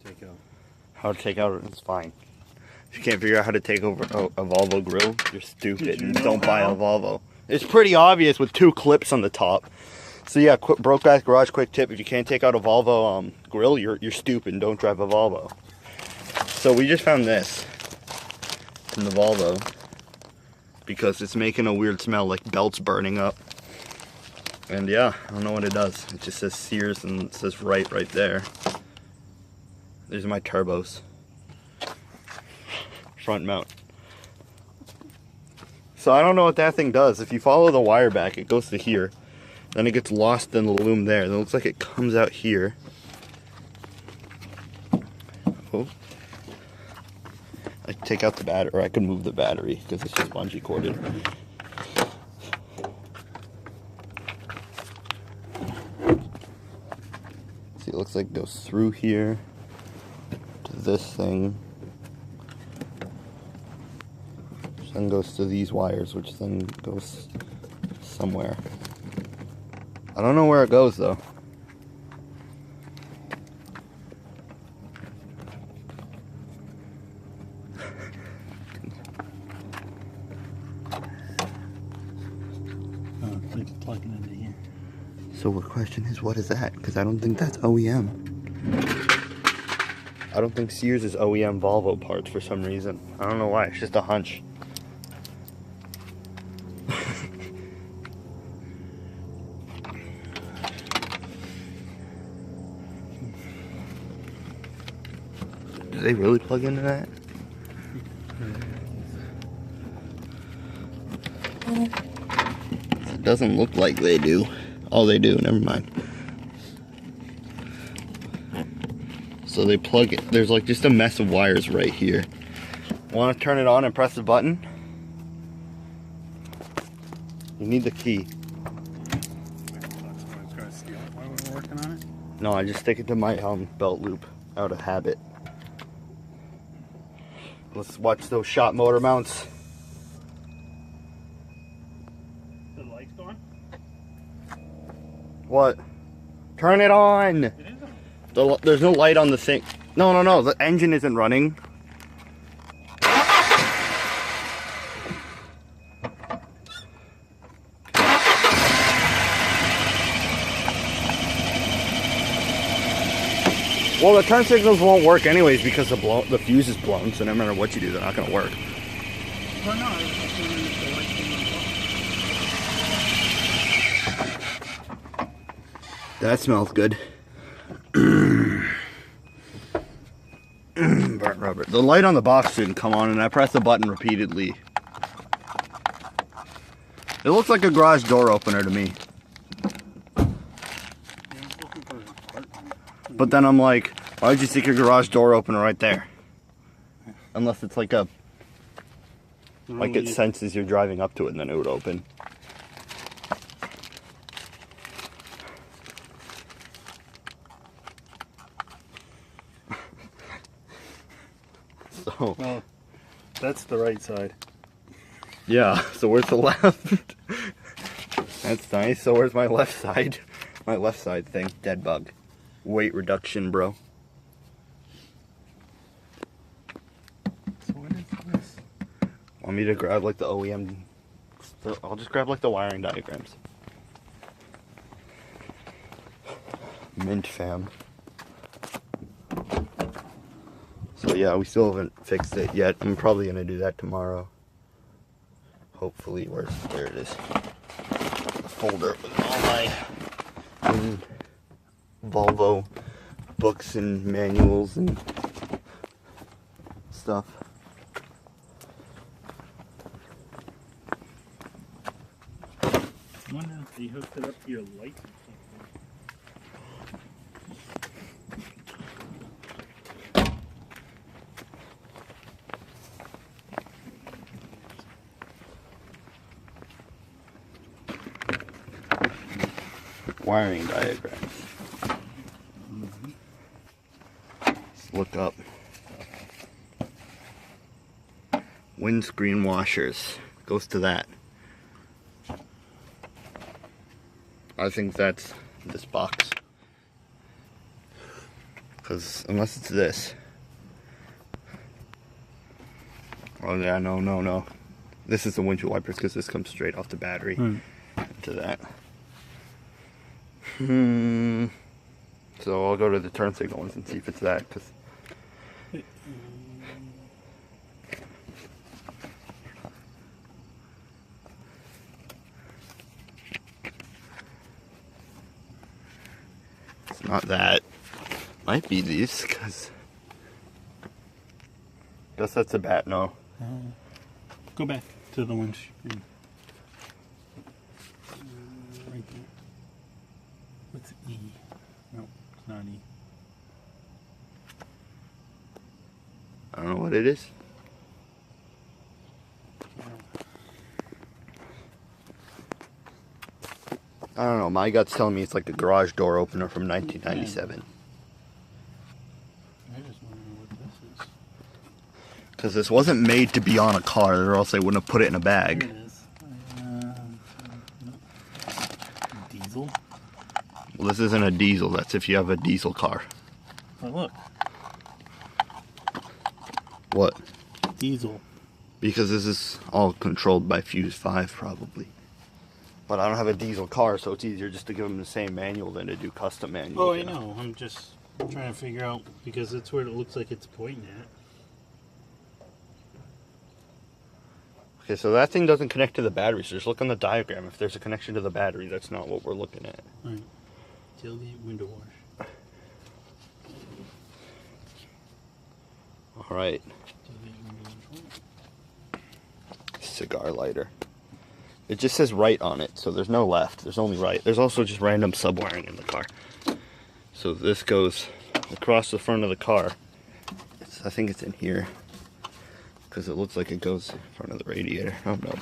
take out. How to take out, it's fine. If you can't figure out how to take over a Volvo grill, you're stupid and don't buy a Volvo. It's pretty obvious with 2 clips on the top. So yeah, broke ass garage quick tip. If you can't take out a Volvo grill, you're stupid and don't drive a Volvo. So we just found this in the Volvo because it's making a weird smell like belts burning up. And yeah, I don't know what it does. It just says Sears and it says right there. These are my turbos. Front mount. So I don't know what that thing does. If you follow the wire back, it goes to here. Then it gets lost in the loom there. Then it looks like it comes out here. Oh. I can take out the battery, or I can move the battery because it's just bungee corded. See, it looks like it goes through here to this thing. Which then goes to these wires, which then goes somewhere. I don't know where it goes though. Plugging into here. So the question is, what is that? Because I don't think that's OEM. I don't think Sears is OEM Volvo parts for some reason. I don't know why. It's just a hunch. Do they really plug into that? It doesn't look like they do. Oh, they do. Never mind. So they plug it. There's like just a mess of wires right here. Want to turn it on and press the button? You need the key. No, I just stick it to my belt loop out of habit. Let's watch those shot motor mounts. The light's on? What? Turn it on! It is on. There's no light on the thing. No, the engine isn't running. Well, the turn signals won't work anyways because the fuse is blown, so no matter what you do, they're not going to work. Well, no, I was just wondering if the light came on. That smells good. Burnt rubber. The light on the box didn't come on, and I pressed the button repeatedly. It looks like a garage door opener to me. But then I'm like, why would you stick your garage door opener right there? Unless it's like a... Like it senses you're driving up to it and then it would open. So... Well, that's the right side. Yeah, so where's the left? That's nice. So where's my left side? My left side thing. Dead bug. Weight reduction, bro. So what is this? Want me to grab like the OEM? I'll just grab like the wiring diagrams. Mint fam. So yeah, we still haven't fixed it yet. I'm probably gonna do that tomorrow. Hopefully, there it is. The folder with all my Volvo books and manuals and stuff. I wonder if they hooked it up to your light or something. Wiring diagrams. Let's look up windscreen washers. Goes to that. I think that's this box. Because Because unless it's this. Oh yeah, no. This is the windshield wipers because this comes straight off the battery to that. So I'll go to the turn signal ones and see if it's that. Cause it's not that. Might be these because. Guess that's a bat. No. Go back to the winch. Right there. What's E? No, it's not E. I don't know what it is. I don't know. My gut's telling me it's like a garage door opener from 1997. I just want to know what this is. Because this wasn't made to be on a car, or else they wouldn't have put it in a bag. There it is. Diesel? Well, this isn't a diesel. That's if you have a diesel car. Oh, look. What? Diesel. Because this is all controlled by Fuse 5, probably. But I don't have a diesel car, so it's easier just to give them the same manual than to do custom manual. Oh, I know. I'm just trying to figure out, because that's where it looks like it's pointing at. Okay, so that thing doesn't connect to the battery, so just look on the diagram. If there's a connection to the battery, that's not what we're looking at. Alright. Tailgate window wash. Alright. Tailgate window wash. Cigar lighter. It just says right on it, so there's no left. There's only right. There's also just random sub-wiring in the car. So this goes across the front of the car. I think it's in here. Because it looks like it goes in front of the radiator. Oh no.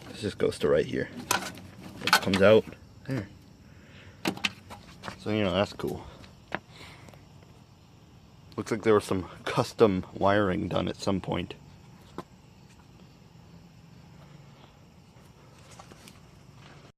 This just goes to right here. It comes out there. So, you know, that's cool. Looks like there was some custom wiring done at some point.